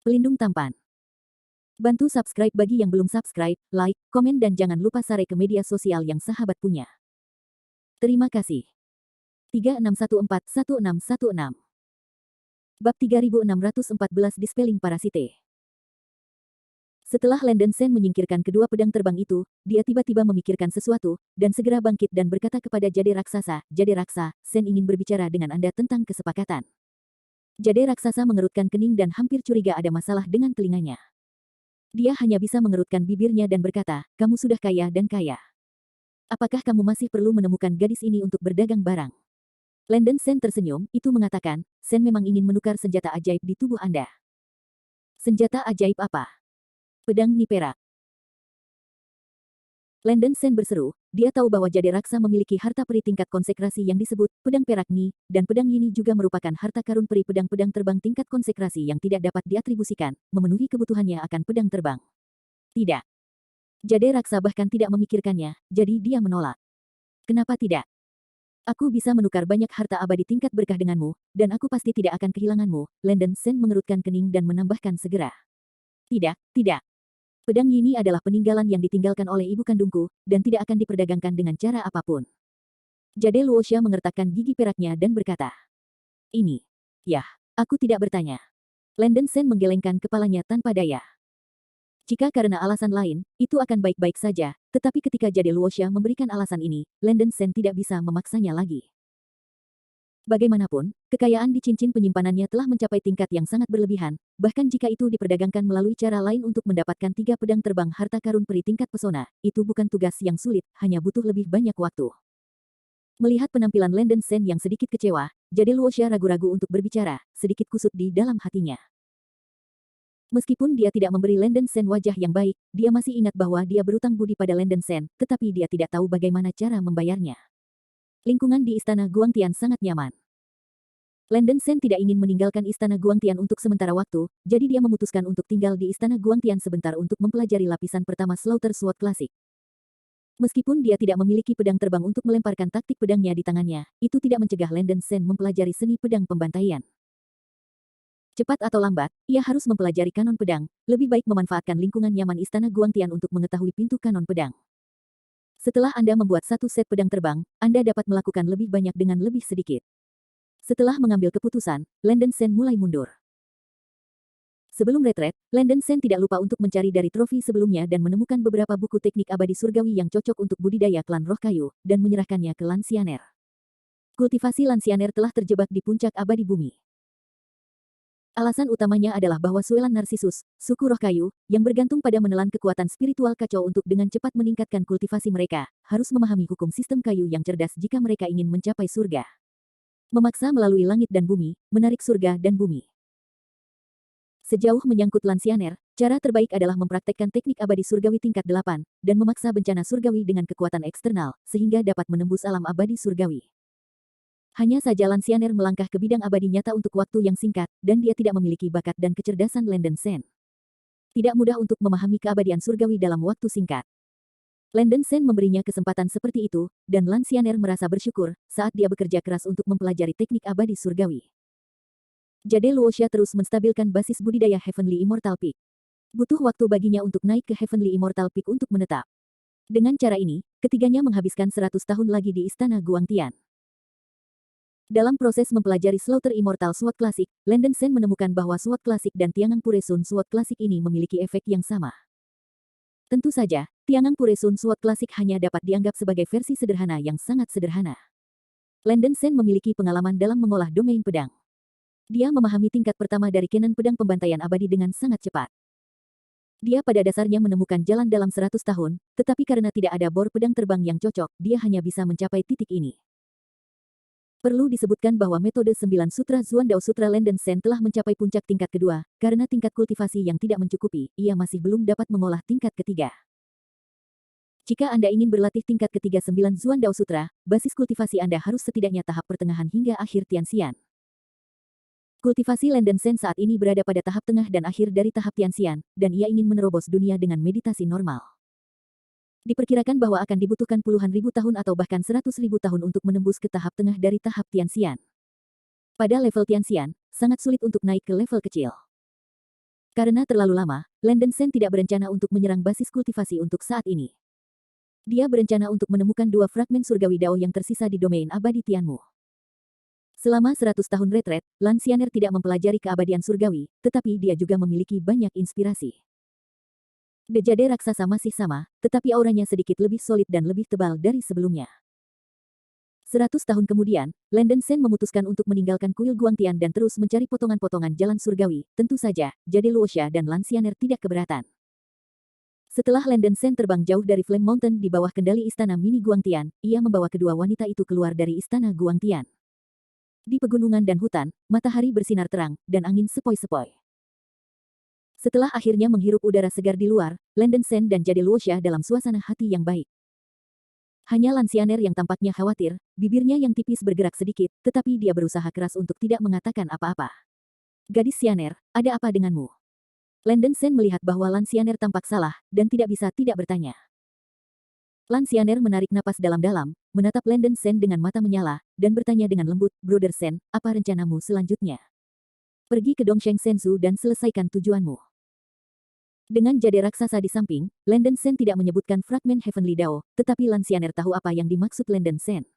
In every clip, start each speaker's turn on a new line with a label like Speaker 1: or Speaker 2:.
Speaker 1: Pelindung tampan. Bantu subscribe bagi yang belum subscribe, like, komen dan jangan lupa share ke media sosial yang sahabat punya. Terima kasih. 36141616 Bab 3614 Dispelling Parasite. Setelah Landen Sen menyingkirkan kedua pedang terbang itu, dia tiba-tiba memikirkan sesuatu, dan segera bangkit dan berkata kepada Jade Raksasa, "Jade Raksa, Sen ingin berbicara dengan Anda tentang kesepakatan." Jade Raksasa mengerutkan kening dan hampir curiga ada masalah dengan telinganya. Dia hanya bisa mengerutkan bibirnya dan berkata, "Kamu sudah kaya dan kaya. Apakah kamu masih perlu menemukan gadis ini untuk berdagang barang?" Landen Sen tersenyum, itu mengatakan, "Sen memang ingin menukar senjata ajaib di tubuh Anda." "Senjata ajaib apa?" "Pedang Nyi perak." Landen Sen berseru, dia tahu bahwa Jade Raksa memiliki harta peri tingkat konsekrasi yang disebut pedang perak Nyi, dan pedang ini juga merupakan harta karun peri pedang-pedang terbang tingkat konsekrasi yang tidak dapat diatribusikan, memenuhi kebutuhannya akan pedang terbang. Tidak. Jade Raksa bahkan tidak memikirkannya, jadi dia menolak. "Kenapa tidak? Aku bisa menukar banyak harta abadi tingkat berkah denganmu, dan aku pasti tidak akan kehilanganmu." Landen Sen mengerutkan kening dan menambahkan segera. "Tidak, tidak. Pedang ini adalah peninggalan yang ditinggalkan oleh ibu kandungku, dan tidak akan diperdagangkan dengan cara apapun." Jade Luoxia mengertakkan gigi peraknya dan berkata, "Ini. Yah, aku tidak bertanya." Landen Sen menggelengkan kepalanya tanpa daya. Jika karena alasan lain, itu akan baik-baik saja, tetapi ketika Jade Luoxia memberikan alasan ini, Landen Sen tidak bisa memaksanya lagi. Bagaimanapun, kekayaan di cincin penyimpanannya telah mencapai tingkat yang sangat berlebihan, bahkan jika itu diperdagangkan melalui cara lain untuk mendapatkan 3 pedang terbang harta karun peri tingkat pesona, itu bukan tugas yang sulit, hanya butuh lebih banyak waktu. Melihat penampilan Landen Sen yang sedikit kecewa, Jade Luoxia ragu-ragu untuk berbicara, sedikit kusut di dalam hatinya. Meskipun dia tidak memberi Landen Sen wajah yang baik, dia masih ingat bahwa dia berutang budi pada Landen Sen, tetapi dia tidak tahu bagaimana cara membayarnya. Lingkungan di Istana Guangtian sangat nyaman. Landen Sen tidak ingin meninggalkan Istana Guangtian untuk sementara waktu, jadi dia memutuskan untuk tinggal di Istana Guangtian sebentar untuk mempelajari lapisan pertama Slaughter Sword Klasik. Meskipun dia tidak memiliki pedang terbang untuk melemparkan taktik pedangnya di tangannya, itu tidak mencegah Landen Sen mempelajari seni pedang pembantaian. Cepat atau lambat, ia harus mempelajari kanon pedang, lebih baik memanfaatkan lingkungan nyaman Istana Guangtian untuk mengetahui pintu kanon pedang. Setelah Anda membuat satu set pedang terbang, Anda dapat melakukan lebih banyak dengan lebih sedikit. Setelah mengambil keputusan, Landen Sen mulai mundur. Sebelum retret, Landen Sen tidak lupa untuk mencari dari trofi sebelumnya dan menemukan beberapa buku teknik abadi surgawi yang cocok untuk budidaya klan roh kayu, dan menyerahkannya ke Lansianer. Kultivasi Lansianer telah terjebak di puncak abadi bumi. Alasan utamanya adalah bahwa Suelan Narsisus, suku roh kayu, yang bergantung pada menelan kekuatan spiritual kacau untuk dengan cepat meningkatkan kultivasi mereka, harus memahami hukum sistem kayu yang cerdas jika mereka ingin mencapai surga. Memaksa melalui langit dan bumi, menarik surga dan bumi. Sejauh menyangkut Lansianer, cara terbaik adalah mempraktekkan teknik abadi surgawi tingkat 8, dan memaksa bencana surgawi dengan kekuatan eksternal, sehingga dapat menembus alam abadi surgawi. Hanya saja Lansianer melangkah ke bidang abadi nyata untuk waktu yang singkat, dan dia tidak memiliki bakat dan kecerdasan Landen Sen. Tidak mudah untuk memahami keabadian surgawi dalam waktu singkat. Landen Sen memberinya kesempatan seperti itu, dan Lansianer merasa bersyukur saat dia bekerja keras untuk mempelajari teknik abadi surgawi. Jade Luoxia terus menstabilkan basis budidaya Heavenly Immortal Peak. Butuh waktu baginya untuk naik ke Heavenly Immortal Peak untuk menetap. Dengan cara ini, ketiganya menghabiskan 100 tahun lagi di Istana Guangtian. Dalam proses mempelajari Slaughter Immortal Sword Klasik, Landen Sen menemukan bahwa Sword Klasik dan Tiangang Puresun Sword Klasik ini memiliki efek yang sama. Tentu saja, Tiangang Puresun Sword Klasik hanya dapat dianggap sebagai versi sederhana yang sangat sederhana. Landen Sen memiliki pengalaman dalam mengolah domain pedang. Dia memahami tingkat pertama dari kanon pedang pembantaian abadi dengan sangat cepat. Dia pada dasarnya menemukan jalan dalam 100 tahun, tetapi karena tidak ada bor pedang terbang yang cocok, dia hanya bisa mencapai titik ini. Perlu disebutkan bahwa metode 9 Sutra Zuandao Sutra Landen Sen telah mencapai puncak tingkat kedua, karena tingkat kultivasi yang tidak mencukupi, ia masih belum dapat mengolah tingkat ketiga. Jika Anda ingin berlatih tingkat ketiga 9 Zuandao Sutra, basis kultivasi Anda harus setidaknya tahap pertengahan hingga akhir Tianxian. Kultivasi Landen Sen saat ini berada pada tahap tengah dan akhir dari tahap Tianxian, dan ia ingin menerobos dunia dengan meditasi normal. Diperkirakan bahwa akan dibutuhkan puluhan ribu tahun atau bahkan 100.000 tahun untuk menembus ke tahap tengah dari tahap Tianxian. Pada level Tianxian, sangat sulit untuk naik ke level kecil. Karena terlalu lama, Landen Sen tidak berencana untuk menyerang basis kultivasi untuk saat ini. Dia berencana untuk menemukan dua fragmen surgawi Dao yang tersisa di domain abadi Tianmu. Selama 100 tahun retret, Lan Xianer tidak mempelajari keabadian surgawi, tetapi dia juga memiliki banyak inspirasi. Dejade raksasa masih sama, tetapi auranya sedikit lebih solid dan lebih tebal dari sebelumnya. 100 tahun kemudian, Landen Sen memutuskan untuk meninggalkan kuil Guangtian dan terus mencari potongan-potongan jalan surgawi. Tentu saja, Jade Luoxia dan Lan Xianer tidak keberatan. Setelah Landen Sen terbang jauh dari Flame Mountain di bawah kendali istana mini Guangtian, ia membawa kedua wanita itu keluar dari istana Guangtian. Di pegunungan dan hutan, matahari bersinar terang, dan angin sepoi-sepoi. Setelah akhirnya menghirup udara segar di luar, Landen Sen dan Jade Luoxia dalam suasana hati yang baik. Hanya Lan Xianer yang tampaknya khawatir, bibirnya yang tipis bergerak sedikit, tetapi dia berusaha keras untuk tidak mengatakan apa-apa. Gadis Xianer, ada apa denganmu? Landen Sen melihat bahwa Lan Xianer tampak salah, dan tidak bisa tidak bertanya. Lan Xianer menarik napas dalam-dalam, menatap Landen Sen dengan mata menyala, dan bertanya dengan lembut, Brother Sen, apa rencanamu selanjutnya? Pergi ke Dongsheng Sensu dan selesaikan tujuanmu. Dengan jade raksasa di samping, Landen Sen tidak menyebutkan fragmen Heavenly Dao, tetapi Lan Xianer tahu apa yang dimaksud Landen Sen.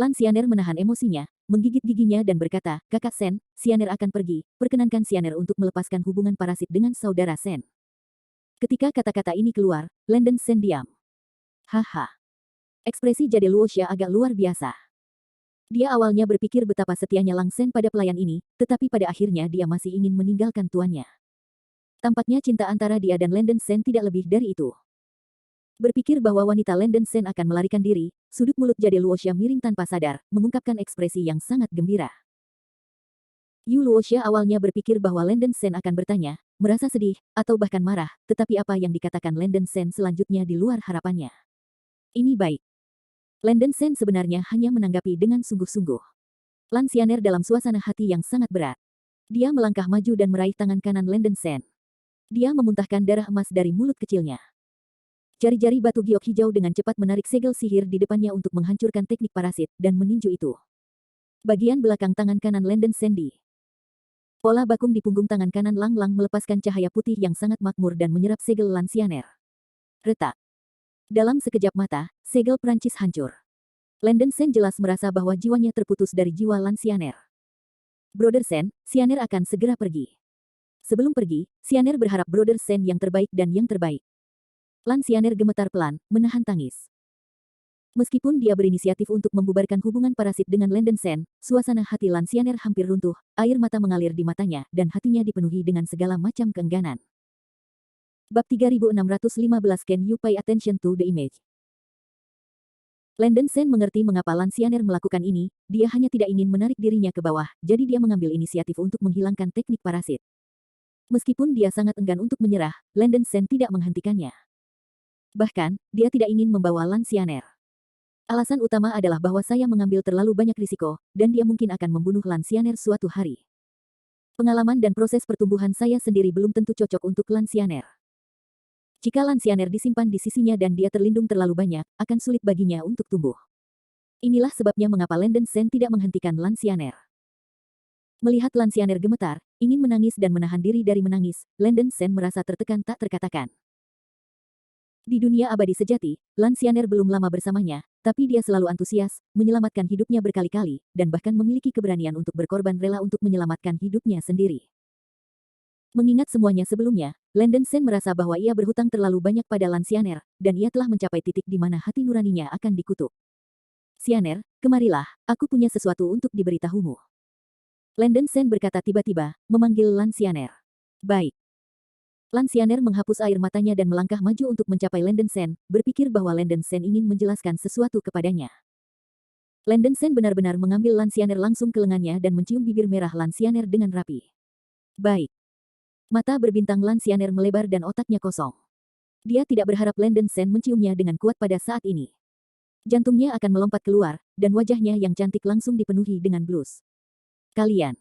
Speaker 1: Lan Xianer menahan emosinya, menggigit giginya dan berkata, Kakak Sen, Xianer akan pergi, perkenankan Xianer untuk melepaskan hubungan parasit dengan saudara Sen. Ketika kata-kata ini keluar, Landen Sen diam. Haha. Ekspresi Jade Luoxia agak luar biasa. Dia awalnya berpikir betapa setianya Lang Sen pada pelayan ini, tetapi pada akhirnya dia masih ingin meninggalkan tuannya. Tampaknya cinta antara dia dan Landen Sen tidak lebih dari itu. Berpikir bahwa wanita Landen Sen akan melarikan diri, sudut mulut Jade Luoxia miring tanpa sadar, mengungkapkan ekspresi yang sangat gembira. Yu Luoxia awalnya berpikir bahwa Landen Sen akan bertanya, merasa sedih, atau bahkan marah, tetapi apa yang dikatakan Landen Sen selanjutnya di luar harapannya. Ini baik. Landen Sen sebenarnya hanya menanggapi dengan sungguh-sungguh. Lan Xianer dalam suasana hati yang sangat berat. Dia melangkah maju dan meraih tangan kanan Landen Sen. Dia memuntahkan darah emas dari mulut kecilnya. Jari-jari batu giok hijau dengan cepat menarik segel sihir di depannya untuk menghancurkan teknik parasit dan meninju itu. Bagian belakang tangan kanan Landen Sen di. Pola bakung di punggung tangan kanan Lang-Lang melepaskan cahaya putih yang sangat makmur dan menyerap segel Lan Xianer. Retak. Dalam sekejap mata, segel Prancis hancur. Landen Sen jelas merasa bahwa jiwanya terputus dari jiwa Lan Xianer. Brother Sen, Xianer akan segera pergi. Sebelum pergi, Xianer berharap Brother Sen yang terbaik dan yang terbaik. Lan Xianer gemetar pelan, menahan tangis. Meskipun dia berinisiatif untuk membubarkan hubungan parasit dengan Landen Sen, suasana hati Lan Xianer hampir runtuh, air mata mengalir di matanya, dan hatinya dipenuhi dengan segala macam keengganan. Bab 3615 Can you pay attention to the image? Landen Sen mengerti mengapa Lan Xianer melakukan ini, dia hanya tidak ingin menarik dirinya ke bawah, jadi dia mengambil inisiatif untuk menghilangkan teknik parasit. Meskipun dia sangat enggan untuk menyerah, Landen Sen tidak menghentikannya. Bahkan, dia tidak ingin membawa Lan Xianer. Alasan utama adalah bahwa saya mengambil terlalu banyak risiko, dan dia mungkin akan membunuh Lan Xianer suatu hari. Pengalaman dan proses pertumbuhan saya sendiri belum tentu cocok untuk Lan Xianer. Jika Lan Xianer disimpan di sisinya dan dia terlindung terlalu banyak, akan sulit baginya untuk tumbuh. Inilah sebabnya mengapa Landen Sen tidak menghentikan Lan Xianer. Melihat Lan Xianer gemetar, ingin menangis dan menahan diri dari menangis, Landen Sen merasa tertekan tak terkatakan. Di dunia abadi sejati, Lan Xianer belum lama bersamanya, tapi dia selalu antusias, menyelamatkan hidupnya berkali-kali, dan bahkan memiliki keberanian untuk berkorban rela untuk menyelamatkan hidupnya sendiri. Mengingat semuanya sebelumnya, Landen Sen merasa bahwa ia berhutang terlalu banyak pada Lan Xianer, dan ia telah mencapai titik di mana hati nuraninya akan dikutuk. Xianer, kemarilah, aku punya sesuatu untuk diberitahumu. Landen Sen berkata tiba-tiba, memanggil Lan Xianer. Baik. Lan Xianer menghapus air matanya dan melangkah maju untuk mencapai Landen Sen, berpikir bahwa Landen Sen ingin menjelaskan sesuatu kepadanya. Landen Sen benar-benar mengambil Lan Xianer langsung ke lengannya dan mencium bibir merah Lan Xianer dengan rapi. Baik. Mata berbintang Lan Xianer melebar dan otaknya kosong. Dia tidak berharap Landen Sen menciumnya dengan kuat pada saat ini. Jantungnya akan melompat keluar, dan wajahnya yang cantik langsung dipenuhi dengan blus. Kalian.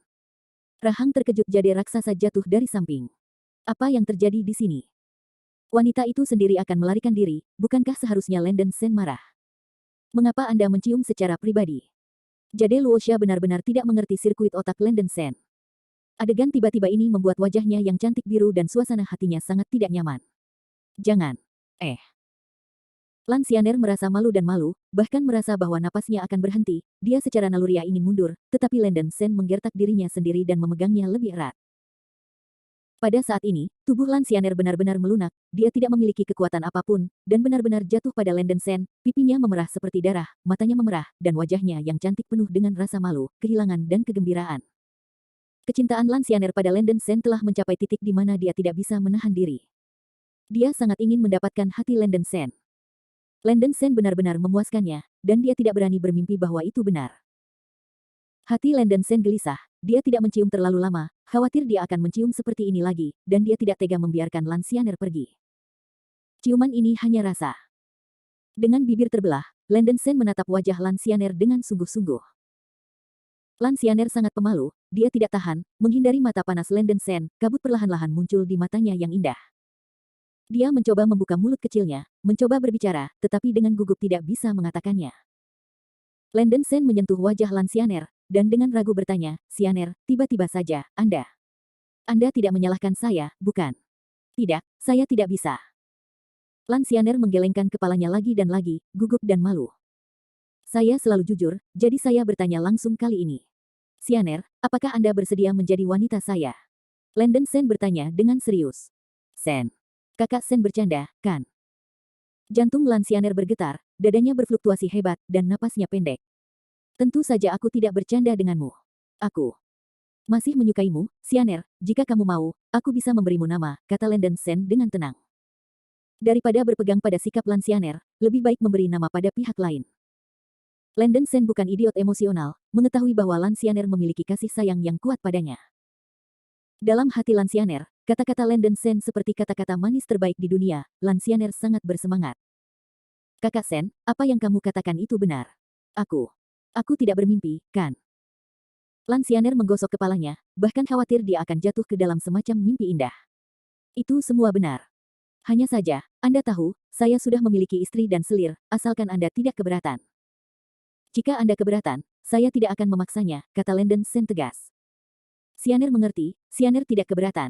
Speaker 1: Rahang terkejut Jade raksasa jatuh dari samping. Apa yang terjadi di sini? Wanita itu sendiri akan melarikan diri, bukankah seharusnya Landen Sen marah? Mengapa Anda mencium secara pribadi? Jade Luoxia benar-benar tidak mengerti sirkuit otak Landen Sen. Adegan tiba-tiba ini membuat wajahnya yang cantik biru dan suasana hatinya sangat tidak nyaman. Jangan. Lan Xianer merasa malu dan malu, bahkan merasa bahwa napasnya akan berhenti. Dia secara naluriah ingin mundur, tetapi Landen Sen menggertak dirinya sendiri dan memegangnya lebih erat. Pada saat ini, tubuh Lan Xianer benar-benar melunak, dia tidak memiliki kekuatan apapun, dan benar-benar jatuh pada Landen Sen, pipinya memerah seperti darah, matanya memerah, dan wajahnya yang cantik penuh dengan rasa malu, kehilangan dan kegembiraan. Kecintaan Lan Xianer pada Landen Sen telah mencapai titik di mana dia tidak bisa menahan diri. Dia sangat ingin mendapatkan hati Landen Sen. Landen Sen benar-benar memuaskannya, dan dia tidak berani bermimpi bahwa itu benar. Hati Landen Sen gelisah, dia tidak mencium terlalu lama, khawatir dia akan mencium seperti ini lagi, dan dia tidak tega membiarkan Lan Xianer pergi. Ciuman ini hanya rasa. Dengan bibir terbelah, Landen Sen menatap wajah Lan Xianer dengan sungguh-sungguh. Lan Xianer sangat pemalu, dia tidak tahan, menghindari mata panas Landen Sen, kabut perlahan-lahan muncul di matanya yang indah. Dia mencoba membuka mulut kecilnya, mencoba berbicara, tetapi dengan gugup tidak bisa mengatakannya. Landen Sen menyentuh wajah Lan Xianer, dan dengan ragu bertanya, "Xianer, tiba-tiba saja, Anda tidak menyalahkan saya, bukan?" "Tidak, saya tidak bisa." Lan Xianer menggelengkan kepalanya lagi dan lagi, gugup dan malu. "Saya selalu jujur, jadi saya bertanya langsung kali ini. Xianer, apakah Anda bersedia menjadi wanita saya?" Landen Sen bertanya dengan serius. "Sen. Kakak Sen bercanda, kan?" Jantung Lan Xianer bergetar, dadanya berfluktuasi hebat, dan napasnya pendek. "Tentu saja aku tidak bercanda denganmu. Aku masih menyukaimu, Xianer, jika kamu mau, aku bisa memberimu nama," kata Landen Sen dengan tenang. Daripada berpegang pada sikap Lan Xianer, lebih baik memberi nama pada pihak lain. Landen Sen bukan idiot emosional, mengetahui bahwa Lan Xianer memiliki kasih sayang yang kuat padanya. Dalam hati Lan Xianer, kata-kata Landen Sen seperti kata-kata manis terbaik di dunia. Lan Xianer sangat bersemangat. "Kakak Sen, apa yang kamu katakan itu benar. Aku tidak bermimpi, kan?" Lan Xianer menggosok kepalanya, bahkan khawatir dia akan jatuh ke dalam semacam mimpi indah. "Itu semua benar. Hanya saja, Anda tahu, saya sudah memiliki istri dan selir, asalkan Anda tidak keberatan." "Jika Anda keberatan, saya tidak akan memaksanya," kata Landen Sen tegas. Xianer mengerti, Xianer tidak keberatan.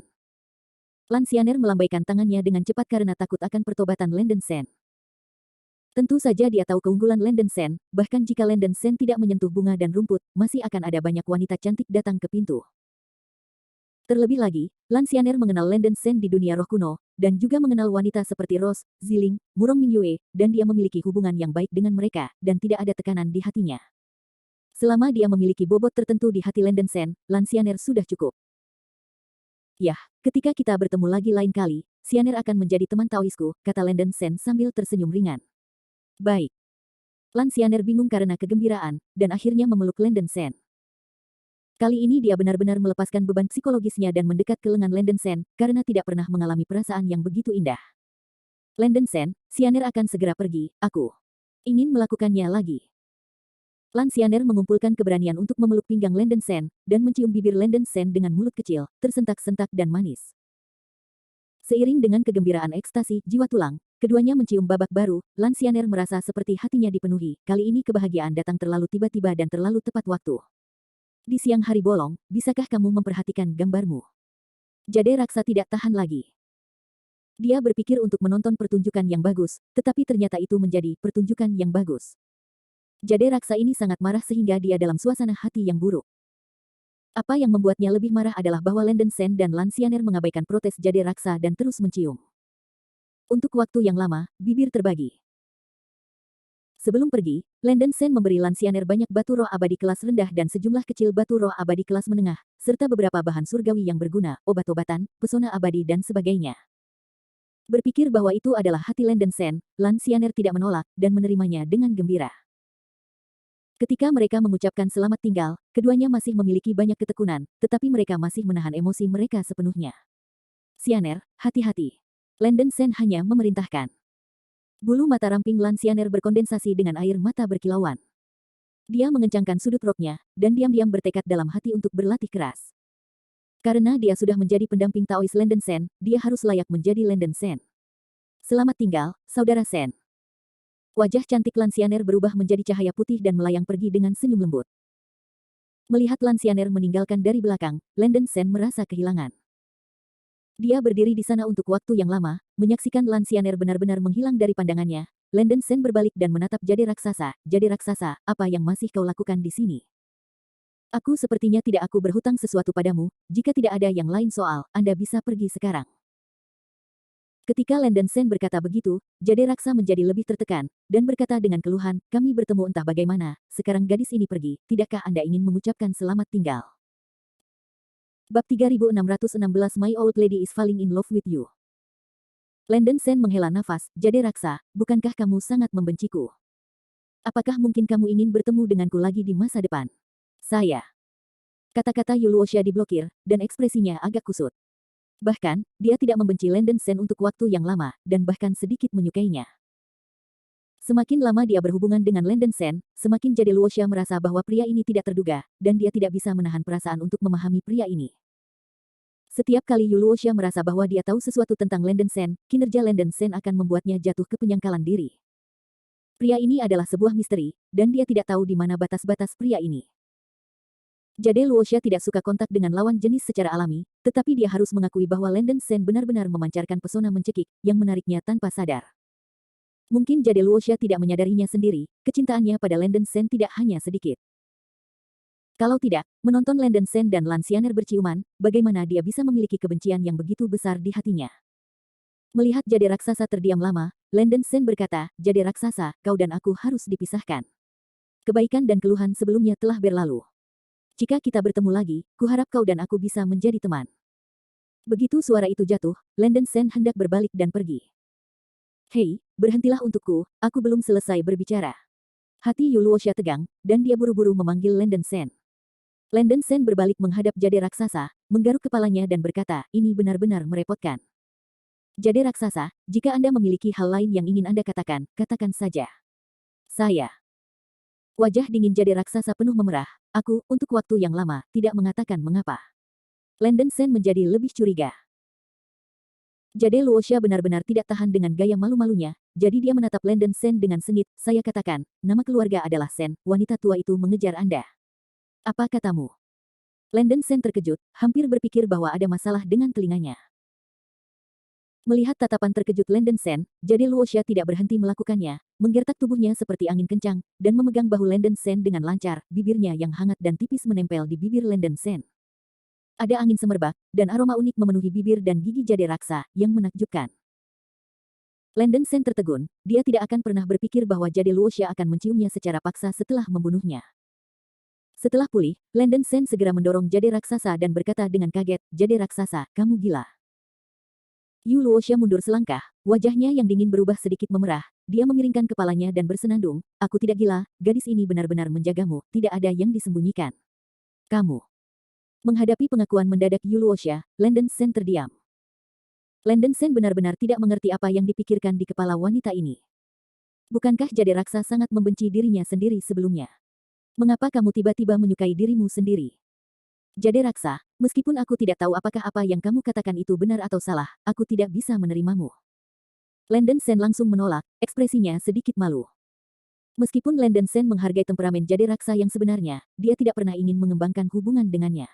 Speaker 1: Lan Xianer melambaikan tangannya dengan cepat karena takut akan pertobatan Landen Sen. Tentu saja dia tahu keunggulan Landen Sen, bahkan jika Landen Sen tidak menyentuh bunga dan rumput, masih akan ada banyak wanita cantik datang ke pintu. Terlebih lagi, Lan Xianer mengenal Landen Sen di dunia roh kuno, dan juga mengenal wanita seperti Rose, Ziling, Murong Mingyue, dan dia memiliki hubungan yang baik dengan mereka, dan tidak ada tekanan di hatinya. Selama dia memiliki bobot tertentu di hati Landen Sen, Lan Xianer sudah cukup. "Yah, ketika kita bertemu lagi lain kali, Xianer akan menjadi teman Taoisku," kata Landen Sen sambil tersenyum ringan. "Baik." Lan Xianer bingung karena kegembiraan, dan akhirnya memeluk Landen Sen. Kali ini dia benar-benar melepaskan beban psikologisnya dan mendekat ke lengan Landen Sen, karena tidak pernah mengalami perasaan yang begitu indah. "Landen Sen, Xianer akan segera pergi, aku ingin melakukannya lagi." Lan Xianer mengumpulkan keberanian untuk memeluk pinggang Landen Sen, dan mencium bibir Landen Sen dengan mulut kecil, tersentak-sentak dan manis. Seiring dengan kegembiraan ekstasi jiwa tulang, keduanya mencium babak baru. Lan Xianer merasa seperti hatinya dipenuhi. Kali ini kebahagiaan datang terlalu tiba-tiba dan terlalu tepat waktu. "Di siang hari bolong, bisakah kamu memperhatikan gambarmu?" Jade Raksa tidak tahan lagi. Dia berpikir untuk menonton pertunjukan yang bagus, tetapi ternyata itu menjadi pertunjukan yang bagus. Jade Raksa ini sangat marah sehingga dia dalam suasana hati yang buruk. Apa yang membuatnya lebih marah adalah bahwa Landen Sen dan Lan Xianer mengabaikan protes Jade Raksa dan terus mencium. Untuk waktu yang lama, bibir terbagi. Sebelum pergi, Landen Sen memberi Lan Xianer banyak batu roh abadi kelas rendah dan sejumlah kecil batu roh abadi kelas menengah, serta beberapa bahan surgawi yang berguna, obat-obatan, pesona abadi dan sebagainya. Berpikir bahwa itu adalah hati Landen Sen, Lan Xianer tidak menolak, dan menerimanya dengan gembira. Ketika mereka mengucapkan selamat tinggal, keduanya masih memiliki banyak ketekunan, tetapi mereka masih menahan emosi mereka sepenuhnya. "Xianer, hati-hati." Landen Sen hanya memerintahkan. Bulu mata ramping Lan Xianer berkondensasi dengan air mata berkilauan. Dia mengencangkan sudut roknya, dan diam-diam bertekad dalam hati untuk berlatih keras. Karena dia sudah menjadi pendamping Taois Landen Sen, dia harus layak menjadi Landen Sen. "Selamat tinggal, Saudara Sen." Wajah cantik Lan Xianer berubah menjadi cahaya putih dan melayang pergi dengan senyum lembut. Melihat Lansianer meninggalkan dari belakang, Landen Sen merasa kehilangan. Dia berdiri di sana untuk waktu yang lama, menyaksikan Lansianer benar-benar menghilang dari pandangannya. Landen Sen berbalik dan menatap Jade Raksasa. Jade Raksasa, apa yang masih kau lakukan di sini? Aku sepertinya tidak aku berhutang sesuatu padamu, jika tidak ada yang lain soal, Anda bisa pergi sekarang. Ketika Landen Sen berkata begitu, Jade Raksa menjadi lebih tertekan, dan berkata dengan keluhan, kami bertemu entah bagaimana, sekarang gadis ini pergi, tidakkah Anda ingin mengucapkan selamat tinggal? Bab 3616 My Old Lady is Falling in Love with You. Landen Sen menghela nafas, Jade Raksa, bukankah kamu sangat membenciku? Apakah mungkin kamu ingin bertemu denganku lagi di masa depan? Saya. Kata-kata Yuluosha diblokir, dan ekspresinya agak kusut. Bahkan, dia tidak membenci Landen Sen untuk waktu yang lama, dan bahkan sedikit menyukainya. Semakin lama dia berhubungan dengan Landen Sen, semakin Jade Luosha merasa bahwa pria ini tidak terduga, dan dia tidak bisa menahan perasaan untuk memahami pria ini. Setiap kali Yuluosha merasa bahwa dia tahu sesuatu tentang Landen Sen, kinerja Landen Sen akan membuatnya jatuh ke penyangkalan diri. Pria ini adalah sebuah misteri, dan dia tidak tahu di mana batas-batas pria ini. Jade Luosha tidak suka kontak dengan lawan jenis secara alami, tetapi dia harus mengakui bahwa Landen Sen benar-benar memancarkan pesona mencekik, yang menariknya tanpa sadar. Mungkin Jade Luosha tidak menyadarinya sendiri, kecintaannya pada Landen Sen tidak hanya sedikit. Kalau tidak, menonton Landen Sen dan Lansianer berciuman, bagaimana dia bisa memiliki kebencian yang begitu besar di hatinya? Melihat Jade Raksasa terdiam lama, Landen Sen berkata, Jade Raksasa, kau dan aku harus dipisahkan. Kebaikan dan keluhan sebelumnya telah berlalu. Jika kita bertemu lagi, kuharap kau dan aku bisa menjadi teman. Begitu suara itu jatuh, Landen Sen hendak berbalik dan pergi. Hei, berhentilah untukku, aku belum selesai berbicara. Hati Yuluosha tegang, dan dia buru-buru memanggil Landen Sen. Landen Sen berbalik menghadap Jade Raksasa, menggaruk kepalanya dan berkata, ini benar-benar merepotkan. Jade Raksasa, jika Anda memiliki hal lain yang ingin Anda katakan, katakan saja. Saya. Wajah dingin Jade Raksasa penuh memerah, aku, untuk waktu yang lama, tidak mengatakan mengapa. Landen Sen menjadi lebih curiga. Jade Luosha benar-benar tidak tahan dengan gaya malu-malunya, jadi dia menatap Landen Sen dengan sengit, saya katakan, nama keluarga adalah Sen, wanita tua itu mengejar Anda. Apa katamu? Landen Sen terkejut, hampir berpikir bahwa ada masalah dengan telinganya. Melihat tatapan terkejut Landen Sen, Jade Luosha tidak berhenti melakukannya, menggertak tubuhnya seperti angin kencang, dan memegang bahu Landen Sen dengan lancar, bibirnya yang hangat dan tipis menempel di bibir Landen Sen. Ada angin semerbak, dan aroma unik memenuhi bibir dan gigi Jade Raksa, yang menakjubkan. Landen Sen tertegun, dia tidak akan pernah berpikir bahwa Jade Luosha akan menciumnya secara paksa setelah membunuhnya. Setelah pulih, Landen Sen segera mendorong Jade Raksasa dan berkata dengan kaget, Jade Raksasa, kamu gila. Yu Luosha mundur selangkah, wajahnya yang dingin berubah sedikit memerah, dia memiringkan kepalanya dan bersenandung, aku tidak gila, gadis ini benar-benar menjagamu, tidak ada yang disembunyikan. Kamu. Menghadapi pengakuan mendadak Yu Luosha, Landen Sen terdiam. Landen Sen benar-benar tidak mengerti apa yang dipikirkan di kepala wanita ini. Bukankah Jade Raksa sangat membenci dirinya sendiri sebelumnya? Mengapa kamu tiba-tiba menyukai dirimu sendiri? Jade Raksa, meskipun aku tidak tahu apakah apa yang kamu katakan itu benar atau salah, aku tidak bisa menerimamu. Landen Sen langsung menolak, ekspresinya sedikit malu. Meskipun Landen Sen menghargai temperamen Jade Raksa yang sebenarnya, dia tidak pernah ingin mengembangkan hubungan dengannya.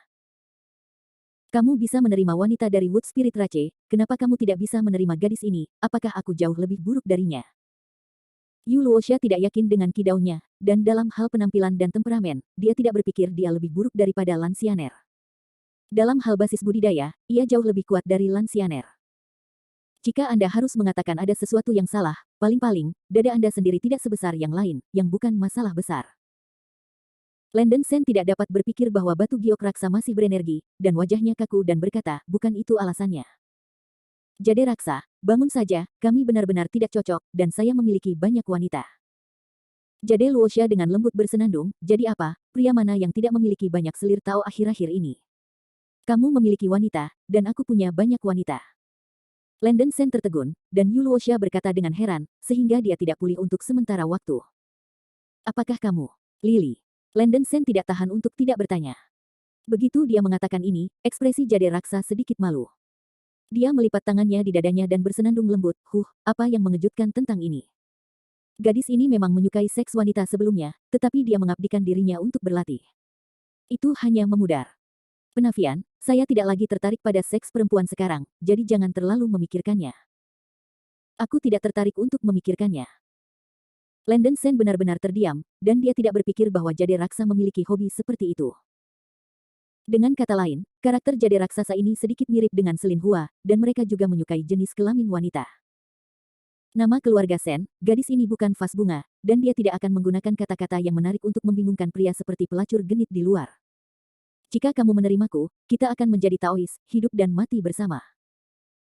Speaker 1: Kamu bisa menerima wanita dari Wood Spirit Rache, kenapa kamu tidak bisa menerima gadis ini, apakah aku jauh lebih buruk darinya? Yu Luosha tidak yakin dengan kidaunya, dan dalam hal penampilan dan temperamen, dia tidak berpikir dia lebih buruk daripada Lansianer. Dalam hal basis budidaya, ia jauh lebih kuat dari Lansianer. Jika Anda harus mengatakan ada sesuatu yang salah, paling-paling, dada Anda sendiri tidak sebesar yang lain, yang bukan masalah besar. Landen Sen tidak dapat berpikir bahwa batu giok raksa masih berenergi, dan wajahnya kaku dan berkata, bukan itu alasannya. Jade Raksa, bangun saja, kami benar-benar tidak cocok, dan saya memiliki banyak wanita. Jade Luosha dengan lembut bersenandung, jadi apa, pria mana yang tidak memiliki banyak selir Tao akhir-akhir ini? Kamu memiliki wanita, dan aku punya banyak wanita. Landen Sen tertegun, dan Yu Luosha berkata dengan heran, sehingga dia tidak pulih untuk sementara waktu. Apakah kamu, Lily? Landen Sen tidak tahan untuk tidak bertanya. Begitu dia mengatakan ini, ekspresi Jade Raksa sedikit malu. Dia melipat tangannya di dadanya dan bersenandung lembut, apa yang mengejutkan tentang ini? Gadis ini memang menyukai seks wanita sebelumnya, tetapi dia mengabdikan dirinya untuk berlatih. Itu hanya memudar. Penafian, saya tidak lagi tertarik pada seks perempuan sekarang, jadi jangan terlalu memikirkannya. Aku tidak tertarik untuk memikirkannya. Landon Sen benar-benar terdiam, dan dia tidak berpikir bahwa Jade Raksa memiliki hobi seperti itu. Dengan kata lain, karakter Jade Raksasa ini sedikit mirip dengan Selin Hua, dan mereka juga menyukai jenis kelamin wanita. Nama keluarga Sen, gadis ini bukan vas bunga, dan dia tidak akan menggunakan kata-kata yang menarik untuk membingungkan pria seperti pelacur genit di luar. Jika kamu menerimaku, kita akan menjadi Taois, hidup dan mati bersama.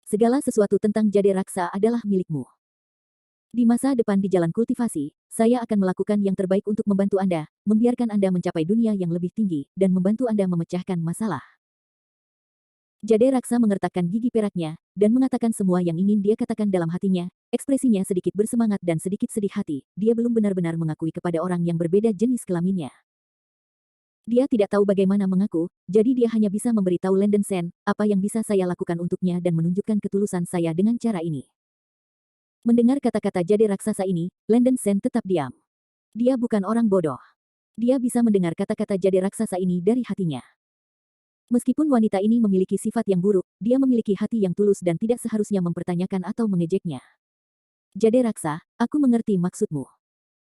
Speaker 1: Segala sesuatu tentang Jade Raksa adalah milikmu. Di masa depan di jalan kultivasi, saya akan melakukan yang terbaik untuk membantu Anda, membiarkan Anda mencapai dunia yang lebih tinggi, dan membantu Anda memecahkan masalah. Jade Raksa mengertakkan gigi peraknya, dan mengatakan semua yang ingin dia katakan dalam hatinya. Ekspresinya sedikit bersemangat dan sedikit sedih hati, dia belum benar-benar mengakui kepada orang yang berbeda jenis kelaminnya. Dia tidak tahu bagaimana mengaku, jadi dia hanya bisa memberitahu Landon Sen, apa yang bisa saya lakukan untuknya dan menunjukkan ketulusan saya dengan cara ini. Mendengar kata-kata Jade Raksasa ini, Landon Sen tetap diam. Dia bukan orang bodoh. Dia bisa mendengar kata-kata Jade Raksasa ini dari hatinya. Meskipun wanita ini memiliki sifat yang buruk, dia memiliki hati yang tulus dan tidak seharusnya mempertanyakan atau mengejeknya. Jade Raksa, aku mengerti maksudmu.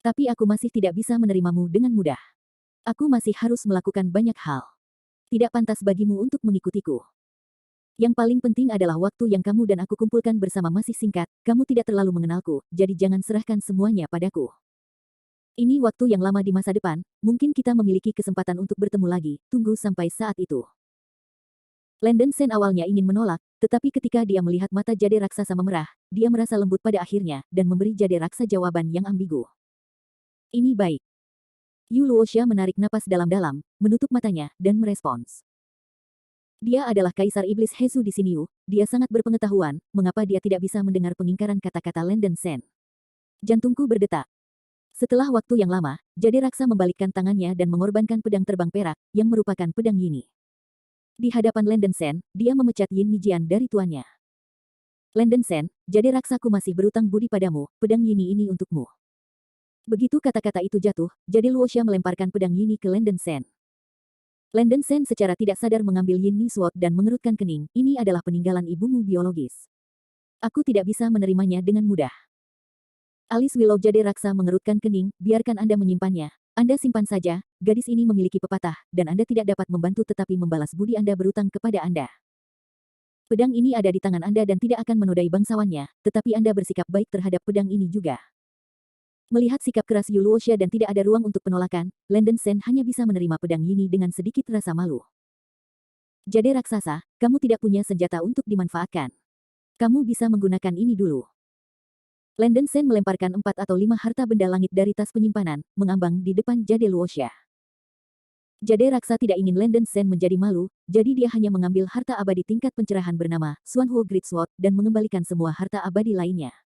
Speaker 1: Tapi aku masih tidak bisa menerimamu dengan mudah. Aku masih harus melakukan banyak hal. Tidak pantas bagimu untuk mengikutiku. Yang paling penting adalah waktu yang kamu dan aku kumpulkan bersama masih singkat, kamu tidak terlalu mengenalku, jadi jangan serahkan semuanya padaku. Ini waktu yang lama di masa depan, mungkin kita memiliki kesempatan untuk bertemu lagi, tunggu sampai saat itu. Landon Sen awalnya ingin menolak, tetapi ketika dia melihat mata Jade Raksasa memerah, dia merasa lembut pada akhirnya, dan memberi Jade Raksa jawaban yang ambigu. Ini baik. Yu Luoxia menarik napas dalam-dalam, menutup matanya, dan merespons. Dia adalah Kaisar Iblis Hesu di Xinyu, dia sangat berpengetahuan, mengapa dia tidak bisa mendengar pengingkaran kata-kata Landon Sen. Jantungku berdetak. Setelah waktu yang lama, Jade Raksa membalikkan tangannya dan mengorbankan pedang terbang perak, yang merupakan pedang Yini. Di hadapan Landon Sen, dia memecat Yin Nijian dari tuannya. Landon Sen, Jade Raksaku masih berutang budi padamu, pedang Yini ini untukmu. Begitu kata-kata itu jatuh, Jade Luoxia melemparkan pedang Yini ke Landon Sen. Landon Sen secara tidak sadar mengambil Yin Ni Sword dan mengerutkan kening, ini adalah peninggalan ibumu biologis. Aku tidak bisa menerimanya dengan mudah. Alis Willow Jade Raksa mengerutkan kening, biarkan Anda menyimpannya. Anda simpan saja, gadis ini memiliki pepatah, dan Anda tidak dapat membantu tetapi membalas budi Anda berutang kepada Anda. Pedang ini ada di tangan Anda dan tidak akan menodai bangsawannya, tetapi Anda bersikap baik terhadap pedang ini juga. Melihat sikap keras Yu Luoxia dan tidak ada ruang untuk penolakan, Landon Sen hanya bisa menerima pedang Yini dengan sedikit rasa malu. Jade Raksasa, kamu tidak punya senjata untuk dimanfaatkan. Kamu bisa menggunakan ini dulu. Landon Sen melemparkan 4 atau 5 harta benda langit dari tas penyimpanan, mengambang di depan Jade Luoxia. Jade Raksa tidak ingin Landon Sen menjadi malu, jadi dia hanya mengambil harta abadi tingkat pencerahan bernama Xuanhuo Great Sword dan mengembalikan semua harta abadi lainnya.